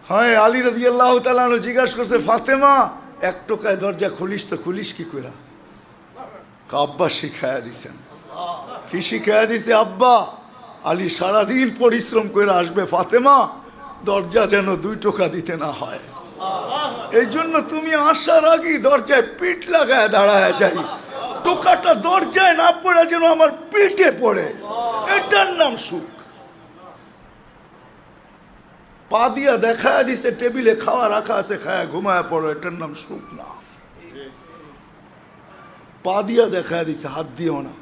হয় আলী রাদিয়াল্লাহু তাআলা আনহু জিজ্ঞাসা করছে, ফাতেমা এক টোকায় দরজা খুলিস তো খুলিস কি করে? আব্বা শিখায়া দিছেন। কি শিখায়া দিছে আব্বা? আলী সারাদিন পরিশ্রম করে আসবে, ফাতেমা দরজা যেন 2 টোকা দিতে না হয়। এই জন্য তুমি আসার আগেই দরজায় পিঠ লাগায় দাঁড়ায় যাই, টোকাটা দরজায় না পড়ে যেন আমার পিঠে পড়ে। এটার নাম সুখ। পা দিয়া দেখা দিছে টেবিলে খাওয়া রাখা আছে, খায়া ঘুমায় পড়ো, এটার নাম সুখ না। পা দিয়া দেখা দিছে, হাত দিও না,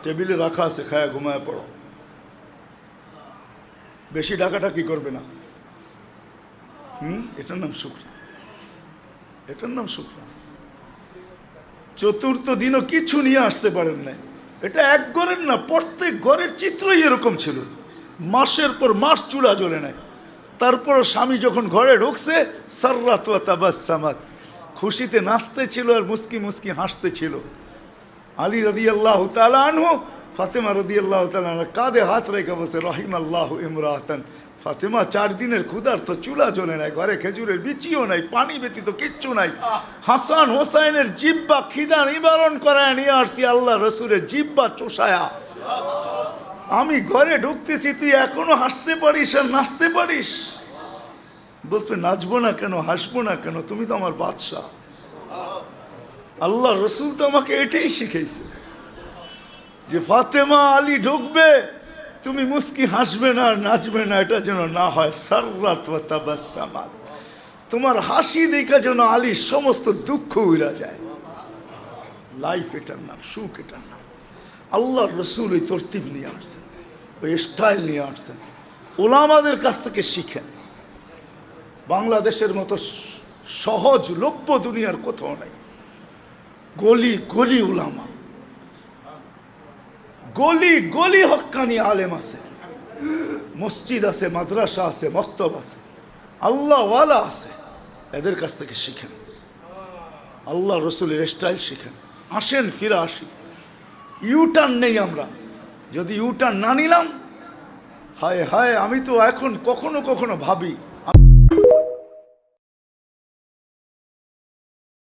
টেবিলে রাখা আছে, খায়া ঘুমায় পড়ো। বেশি টাকাটা কি করবে না। এটার নাম সুখ না, এটার নাম সুখ না। চতুর্থ দিনও কিছু নিয়ে আসতে পারেন না। এটা এক ঘরের না, প্রত্যেক ঘরের চিত্রই এরকম ছিল। মাসের পর মাস চুলা জ্বলে নাই। তারপর স্বামী যখন ঘরে ঢুকছে, সাররাত ওয়া তাবাসসামাত, খুশিতে নাচতে ছিল আর মুস্কি মুস্কি হাসতে ছিল। আলী রাদিয়াল্লাহু তাআলা আনহু ফাতেমা রাদিয়াল্লাহু তাআলা আনহা কাঁধে হাত রেখে বসে, রহিমাল্লাহু ইমরাতান, ফাতেমা 4 দিনের ক্ষুধার্ত, চুলা জ্বলে নাই, ঘরে খেজুরের বিচিও নাই, পানি ব্যতীত কিচ্ছু নাই। হাসান হোসাইনের জিব্বা খিদা নিবারণ করায় নিয়ে আসছি আল্লাহ রসুলের জিব্বা চোষায়া। আমি ঘরে ঢুকতেছি, তুই এখনো হাসতে পারিস আর নাচতে পারিস? বলতে নাচবো না কেন, হাসবো না কেন? তুমি তো আমার বাদশাহ। আল্লাহ রসুল তো আমাকে এটাই শিখেছে যে ফাতেমা আলী ঢুকবে, তুমি মুস্কি হাসবে না আর নাচবে না, এটা যেন না হয়। সাররাত ওয়া তাবাসসামাত, তোমার হাসি দেখা যেন আলীর সমস্ত দুঃখ উড়া যায়। লাইফ এটার নাম, সুখ এটার নাম। আল্লাহ রসুল ওই তরতিব নিয়ে আসছেন, ওই স্টাইল নিয়ে আসছেন। ওলামাদের কাছ থেকে শিখেন। বাংলাদেশের মতো সহজলভ্য দুনিয়ার কোথাও নাই। গলি গলি উলামা, গলি গলি হক্কানি আলেম আছে, মসজিদ আছে, মাদ্রাসা আছে, মক্তব আছে, আল্লাহওয়ালা আছে। এদের কাছ থেকে শিখেন, আল্লাহ রসুলের স্টাইল শিখেন। আসেন, ফিরে আসি। ইউটার্ন নেই আমরা। যদি ইউটার্ন না নিলাম, হায় হায়, আমি তো এখন কখনো কখনো ভাবি